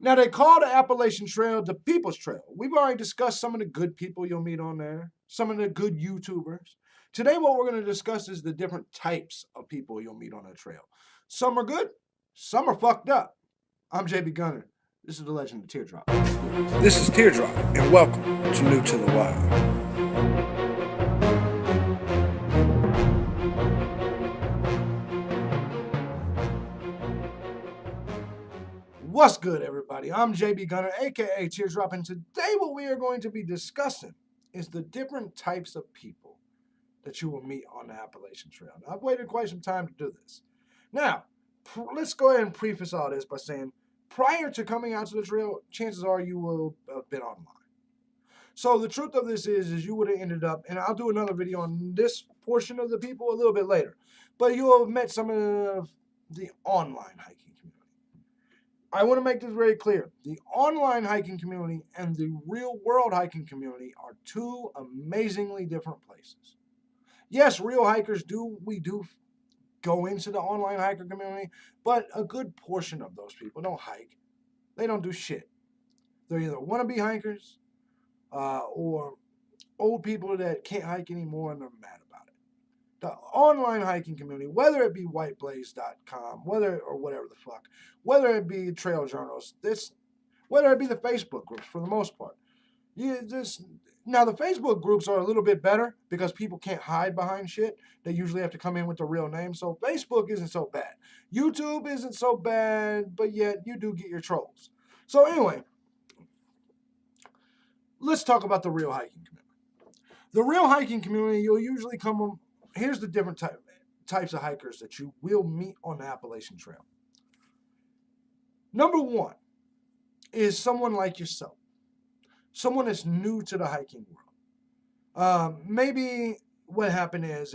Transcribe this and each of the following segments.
Now, they call the Appalachian Trail the People's Trail. We've already discussed some of the good people you'll meet on there, some of the good YouTubers. Today, what we're going to discuss is the different types of people you'll meet on a trail. Some are good, some are fucked up. I'm JB Gunner. This is the Legend of Teardrop. This is Teardrop, and welcome to New to the Wild. What's good, everybody? I'm JB Gunner, aka Teardrop, and today what we are going to be discussing is the different types of people that you will meet on the Appalachian Trail. Now, I've waited quite some time to do this. Now, let's go ahead and preface all this by saying, prior to coming out to the trail, chances are you will have been online. So the truth of this is you would have ended up, and I'll do another video on this portion of the people a little bit later, but you will have met some of the online hiking community. I want to make this very clear. The online hiking community and the real world hiking community are two amazingly different places. Yes, real hikers do go into the online hiker community, but a good portion of those people don't hike. They don't do shit. They're either wannabe hikers or old people that can't hike anymore and they're mad about it. The online hiking community, whether it be whiteblaze.com, whether it be trail journals, whether it be the Facebook groups for the most part. Now, the Facebook groups are a little bit better because people can't hide behind shit. They usually have to come in with the real name. So Facebook isn't so bad. YouTube isn't so bad, but yet you do get your trolls. So anyway, let's talk about the real hiking community. The real hiking community, you'll usually here's the different types of hikers that you will meet on the Appalachian Trail. Number one is someone like yourself. Someone that's new to the hiking world. Maybe what happened is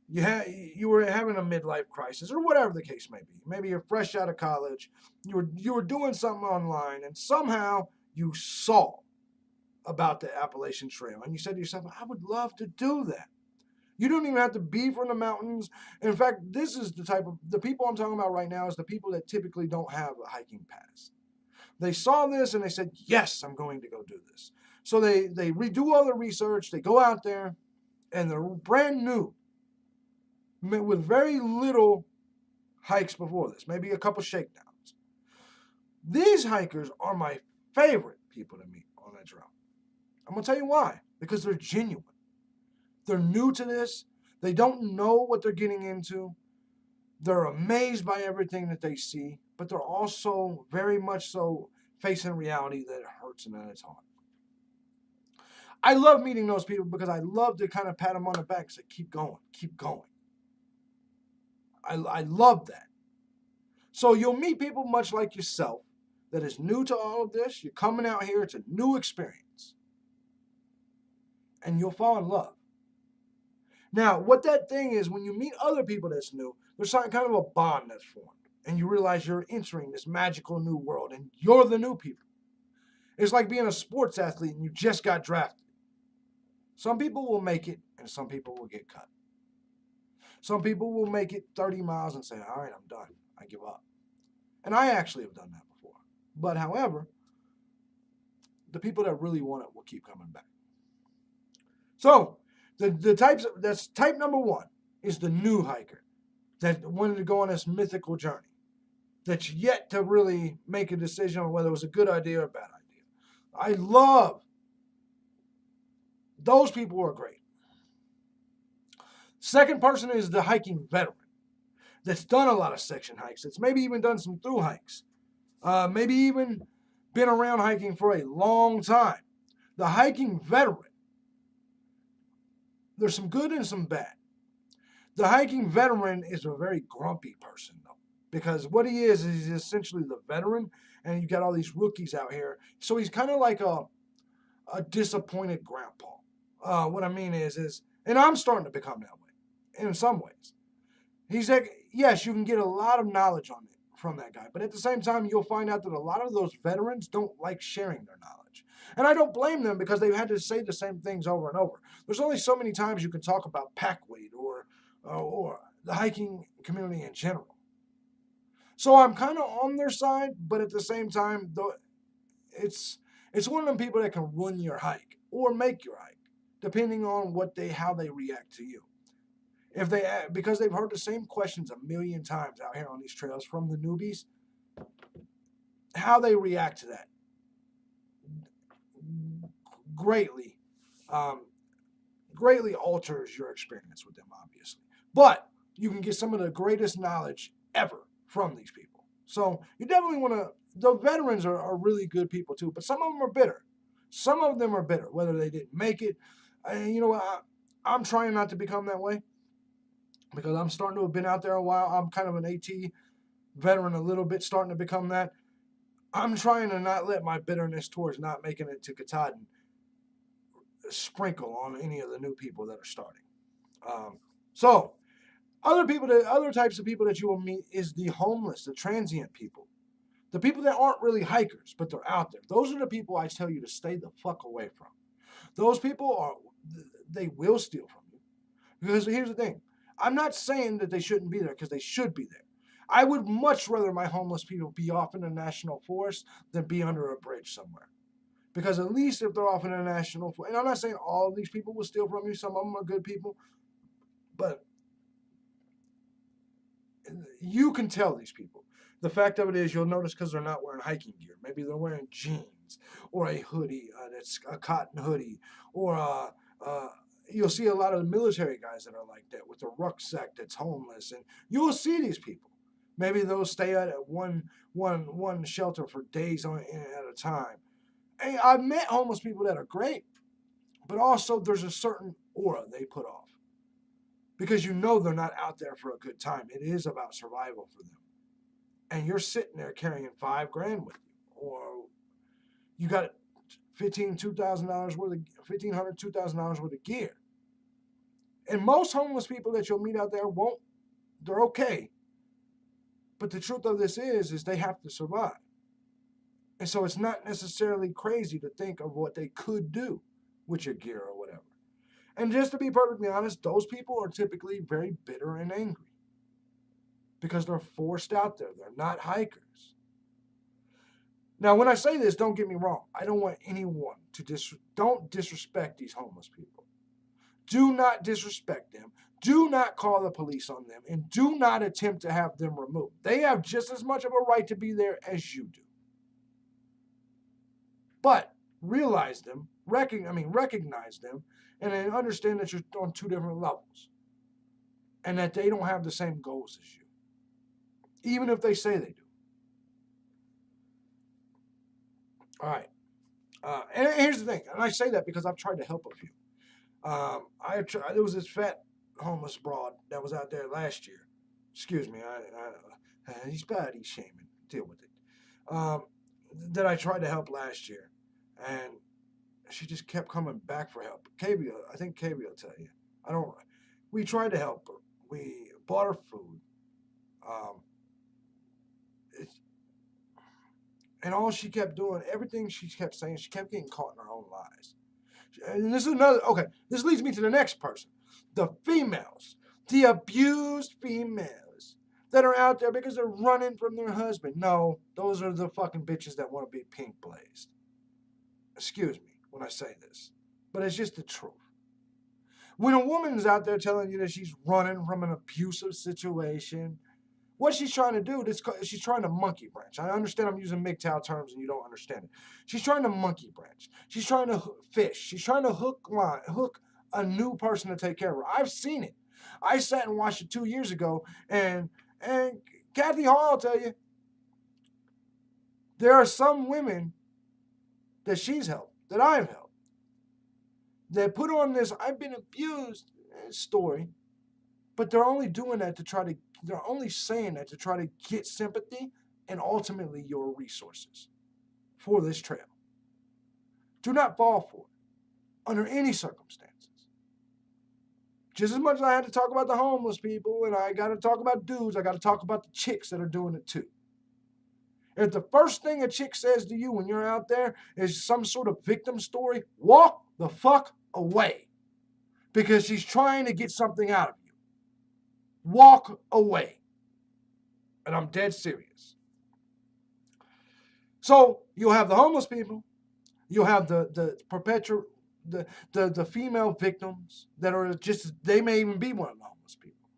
you were having a midlife crisis or whatever the case may be. Maybe you're fresh out of college. You were doing something online and somehow you saw about the Appalachian Trail and you said to yourself, I would love to do that. You don't even have to be from the mountains. In fact, this is the people I'm talking about right now is the people that typically don't have a hiking pass. They saw this and they said, yes, I'm going to go do this. So they redo all the research, they go out there, and they're brand new with very little hikes before this, maybe a couple shakedowns. These hikers are my favorite people to meet on that trail. I'm going to tell you why. Because they're genuine. They're new to this. They don't know what they're getting into. They're amazed by everything that they see, but they're also very much so facing reality that it hurts and that it's hard. I love meeting those people because I love to kind of pat them on the back and say, keep going, keep going. I love that. So you'll meet people much like yourself that is new to all of this. You're coming out here, it's a new experience. And you'll fall in love. Now, what that thing is, when you meet other people that's new, there's kind of a bond that's formed. And you realize you're entering this magical new world and you're the new people. It's like being a sports athlete and you just got drafted. Some people will make it and some people will get cut. Some people will make it 30 miles and say, all right, I'm done. I give up. And I actually have done that before. But however, the people that really want it will keep coming back. So, that's type number one is the new hiker that wanted to go on this mythical journey that's yet to really make a decision on whether it was a good idea or a bad idea. I love those people who are great. Second person is the hiking veteran that's done a lot of section hikes. That's maybe even done some through hikes. Maybe even been around hiking for a long time. The hiking veteran. There's some good and some bad. The hiking veteran is a very grumpy person, though, because what he is he's essentially the veteran, and you got all these rookies out here. So he's kind of like a disappointed grandpa. What I mean is, and I'm starting to become that way in some ways. He's like, yes, you can get a lot of knowledge on it from that guy, but at the same time, you'll find out that a lot of those veterans don't like sharing their knowledge. And I don't blame them because they've had to say the same things over and over. There's only so many times you can talk about pack weight or the hiking community in general. So I'm kind of on their side, but at the same time, though, it's one of them people that can ruin your hike or make your hike, depending on how they react to you. If they Because they've heard the same questions a million times out here on these trails from the newbies, how they react to that greatly um, greatly alters your experience with them, obviously. But you can get some of the greatest knowledge ever from these people. So you definitely want to. The veterans are really good people too, but some of them are bitter. Some of them are bitter, whether they didn't make it. And you know what? I'm trying not to become that way because I'm starting to have been out there a while. I'm kind of an AT veteran a little bit, starting to become that. I'm trying to not let my bitterness towards not making it to Katahdin sprinkle on any of the new people that are starting. So other types of people that you will meet is the homeless, the transient people, the people that aren't really hikers, but they're out there. Those are the people I tell you to stay the fuck away from. Those people they will steal from you. Because here's the thing, I'm not saying that they shouldn't be there, because they should be there. I would much rather my homeless people be off in a national forest than be under a bridge somewhere. Because at least if they're off in a national forest, and I'm not saying all of these people will steal from you, some of them are good people, but you can tell these people. The fact of it is, you'll notice because they're not wearing hiking gear. Maybe they're wearing jeans or a hoodie that's a cotton hoodie, or you'll see a lot of the military guys that are like that with a rucksack that's homeless, and you'll see these people. Maybe they'll stay at one shelter for days at a time. And I've met homeless people that are great, but also there's a certain aura they put off. Because you know they're not out there for a good time. It is about survival for them. And you're sitting there carrying $5,000 with you, or you got $2,000 worth of $2,000 worth of gear. And most homeless people that you'll meet out there they're okay. But the truth of this is they have to survive. And so it's not necessarily crazy to think of what they could do with your gear or whatever. And just to be perfectly honest, those people are typically very bitter and angry because they're forced out there. They're not hikers. Now, when I say this, don't get me wrong. I don't want anyone to don't disrespect these homeless people. Do not disrespect them. Do not call the police on them, and do not attempt to have them removed. They have just as much of a right to be there as you do. But recognize them, and then understand that you're on two different levels, and that they don't have the same goals as you, even if they say they do. All right. And here's the thing, and I say that because I've tried to help a few. There was this fat homeless broad that was out there last year. Excuse me, he's bad, he's shaming. Deal with it. That I tried to help last year, and she just kept coming back for help. I think KB will tell you. We tried to help her. We bought her food. And all she kept doing, everything she kept saying, she kept getting caught in her own lies. And this leads me to the next person. The females, the abused females that are out there because they're running from their husband. No, those are the fucking bitches that want to be pink blazed. Excuse me when I say this, but it's just the truth. When a woman's out there telling you that she's running from an abusive situation, what she's trying to do, she's trying to monkey branch. I understand I'm using MGTOW terms and you don't understand it. She's trying to monkey branch. She's trying to fish. She's trying to hook a new person to take care of her. I've seen it. I sat and watched it 2 years ago, and Kathy Hall will tell you, there are some women that she's helped, that I've helped, that put on this "I've been abused" story, but they're only doing that they're only saying that to try to get sympathy and ultimately your resources for this trail. Do not fall for it under any circumstances. Just as much as I had to talk about the homeless people and I got to talk about dudes, I got to talk about the chicks that are doing it too. If the first thing a chick says to you when you're out there is some sort of victim story, walk the fuck away, because she's trying to get something out of you. Walk away. And I'm dead serious. So you'll have the homeless people. You'll have the female victims that are just, they may even be one of the homeless people.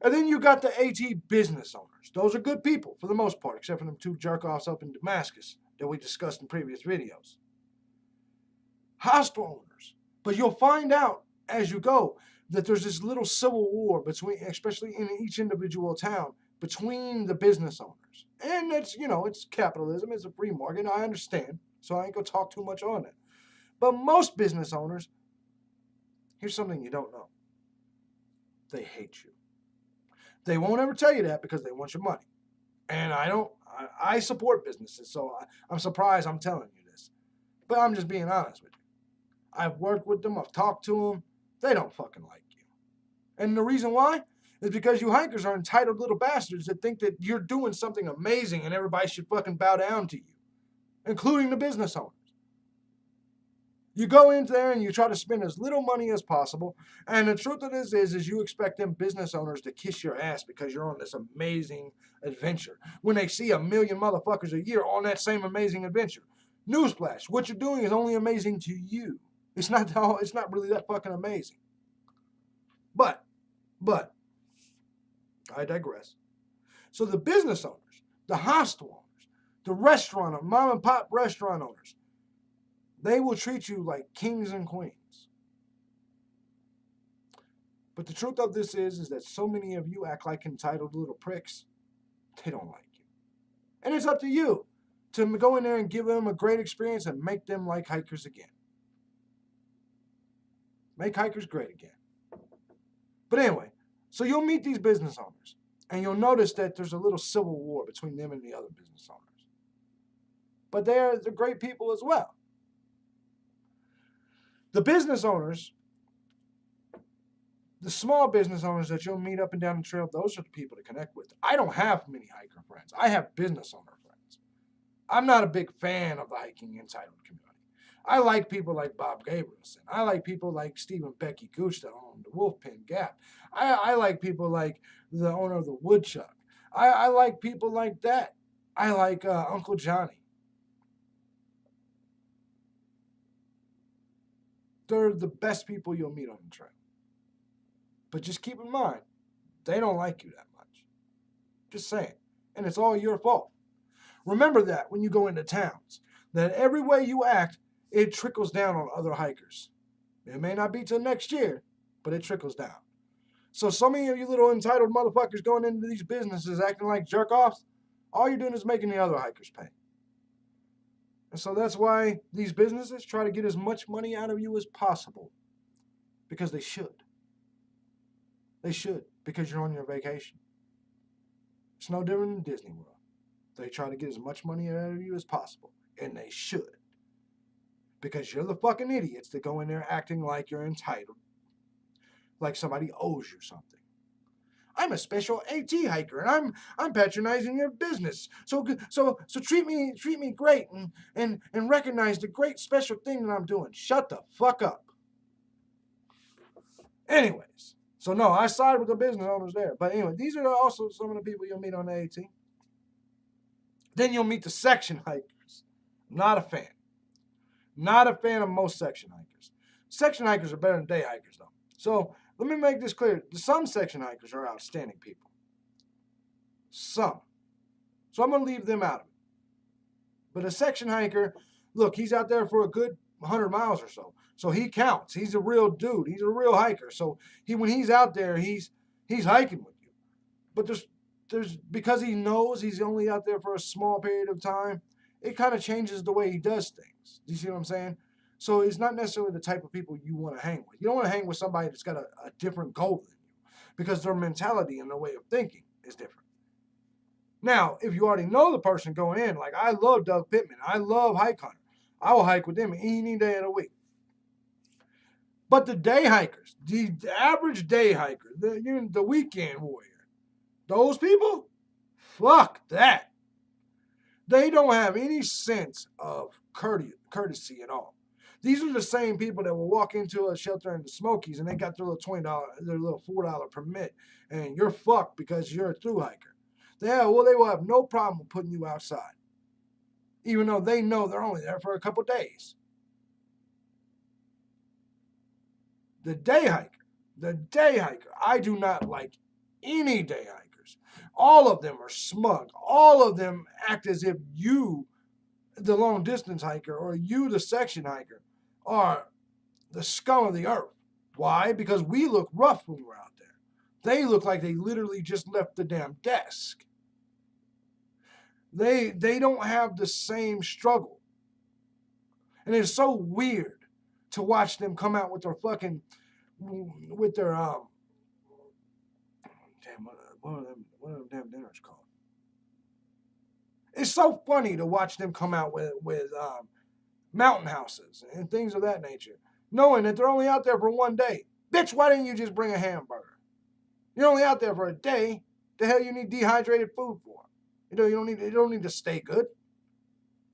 And then you got the AT business owners. Those are good people for the most part, except for them two jerk-offs up in Damascus that we discussed in previous videos. Hostel owners. But you'll find out as you go that there's this little civil war between, especially in each individual town, between the business owners. And it's, it's capitalism, it's a free market, I understand. So I ain't gonna talk too much on it. But most business owners, here's something you don't know. They hate you. They won't ever tell you that because they want your money. And I support businesses, so I'm surprised I'm telling you this. But I'm just being honest with you. I've worked with them, I've talked to them. They don't fucking like you. And the reason why is because you hikers are entitled little bastards that think that you're doing something amazing and everybody should fucking bow down to you, including the business owners. You go in there and you try to spend as little money as possible, and the truth of this is you expect them business owners to kiss your ass because you're on this amazing adventure when they see 1 million motherfuckers a year on that same amazing adventure. Newsflash, what you're doing is only amazing to you. It's not really that fucking amazing. But, I digress. So the business owners, the hostel owners, the restaurant, mom and pop restaurant owners, they will treat you like kings and queens. But the truth of this is that so many of you act like entitled little pricks. They don't like you. And it's up to you to go in there and give them a great experience and make them like hikers again. Make hikers great again. But anyway, so you'll meet these business owners, and you'll notice that there's a little civil war between them and the other business owners. But they're great people as well. The business owners, the small business owners that you'll meet up and down the trail, those are the people to connect with. I don't have many hiker friends. I have business owner friends. I'm not a big fan of the hiking entitled community. I like people like Bob Gabrielson. I like people like Steve and Becky Gooch that own the Wolfpen Gap. I like people like the owner of the Woodchuck. I like people like that. I like Uncle Johnny. They're the best people you'll meet on the trail. But just keep in mind, they don't like you that much. Just saying. And it's all your fault. Remember that when you go into towns, that every way you act, it trickles down on other hikers. It may not be till next year, but it trickles down. So some of you little entitled motherfuckers going into these businesses acting like jerk-offs, all you're doing is making the other hikers pay. And so that's why these businesses try to get as much money out of you as possible. Because they should. They should, because you're on your vacation. It's no different than Disney World. They try to get as much money out of you as possible. And they should. Because you're the fucking idiots that go in there acting like you're entitled. Like somebody owes you something. I'm a special AT hiker, and I'm patronizing your business. So treat me great and recognize the great special thing that I'm doing. Shut the fuck up. Anyways, so no, I side with the business owners there. But anyway, these are also some of the people you'll meet on the AT. Then you'll meet the section hikers. Not a fan. Not a fan of most section hikers. Section hikers are better than day hikers, though. So let me make this clear. Some section hikers are outstanding people. Some. So I'm going to leave them out of it. But a section hiker, look, he's out there for a good 100 miles or so. So he counts. He's a real dude. He's a real hiker. So when he's out there, he's hiking with you. But there's because he knows he's only out there for a small period of time, it kind of changes the way he does things. Do you see what I'm saying? So it's not necessarily the type of people you want to hang with. You don't want to hang with somebody that's got a different goal than you because their mentality and their way of thinking is different. Now, if you already know the person going in, like I love Doug Pittman, I love Hike Hunter. I will hike with them any day of the week. But the day hikers, the average day hiker, the weekend warrior, those people, fuck that. They don't have any sense of courtesy at all. These are the same people that will walk into a shelter in the Smokies and they got their little $20, their little $4 permit, and you're fucked because you're a thru hiker. They will have no problem with putting you outside, even though they know they're only there for a couple days. The day hiker, I do not like any day hikers. All of them are smug. All of them act as if you, the long distance hiker, or you, the section hiker, are the scum of the earth. Why? Because we look rough when we're out there. They look like they literally just left the damn desk. They don't have the same struggle. And it's so weird to watch them come out with their fucking, with their, what are them damn dinners called? It's so funny to watch them come out with mountain houses and things of that nature, knowing that they're only out there for one day. Bitch, why didn't you just bring a hamburger? You're only out there for a day. The hell you need dehydrated food for? You don't need to stay good.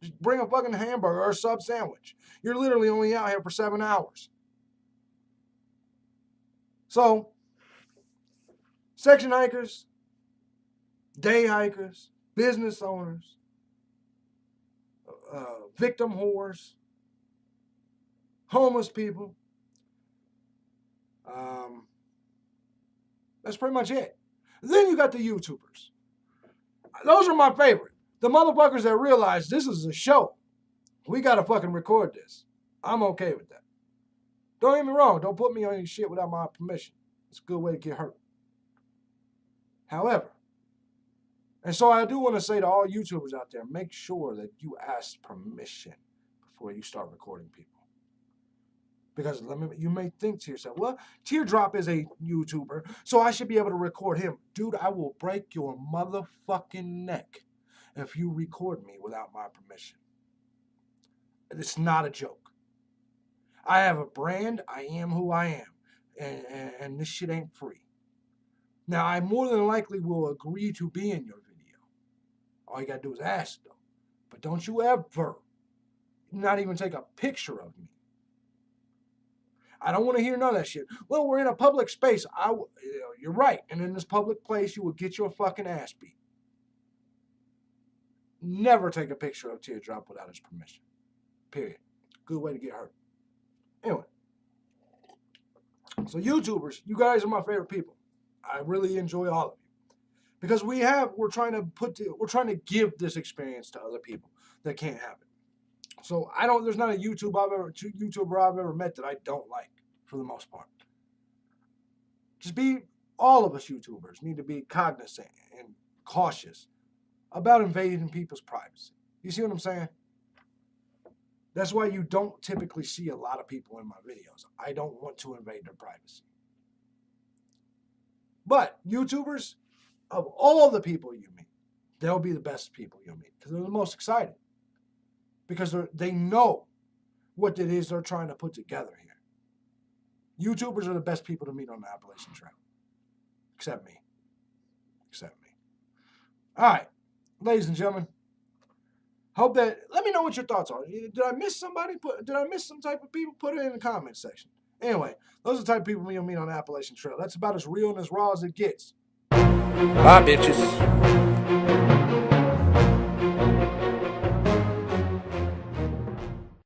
Just bring a fucking hamburger or a sub sandwich. You're literally only out here for 7 hours. So, section hikers, day hikers, business owners, victim whores, homeless people. That's pretty much it. Then you got the YouTubers. Those are my favorite. The motherfuckers that realize this is a show. We got to fucking record this. I'm okay with that. Don't get me wrong. Don't put me on any shit without my permission. It's a good way to get hurt. However, and so I do want to say to all YouTubers out there, make sure that you ask permission before you start recording people. Because you may think to yourself, well, Teardrop is a YouTuber, so I should be able to record him. Dude, I will break your motherfucking neck if you record me without my permission. It's not a joke. I have a brand. I am who I am. And this shit ain't free. Now, I more than likely will agree to be in your video. All you got to do is ask, though. But don't you ever not even take a picture of me. I don't want to hear none of that shit. Well, we're in a public space. You're right. And in this public place, you will get your fucking ass beat. Never take a picture of Teardrop without his permission. Period. Good way to get hurt. Anyway. So YouTubers, you guys are my favorite people. I really enjoy all of you. Because we're trying to give this experience to other people that can't have it. So there's not a YouTuber I've ever met that I don't like, for the most part. All of us YouTubers need to be cognizant and cautious about invading people's privacy. You see what I'm saying? That's why you don't typically see a lot of people in my videos. I don't want to invade their privacy. But YouTubers, of all the people you meet, they'll be the best people you'll meet because they're the most excited. Because they know what it is they're trying to put together here. YouTubers are the best people to meet on the Appalachian Trail. Except me. All right, ladies and gentlemen. Let me know what your thoughts are. Did I miss somebody? Did I miss some type of people? Put it in the comments section. Anyway, those are the type of people you'll meet on the Appalachian Trail. That's about as real and as raw as it gets. Bye, bitches.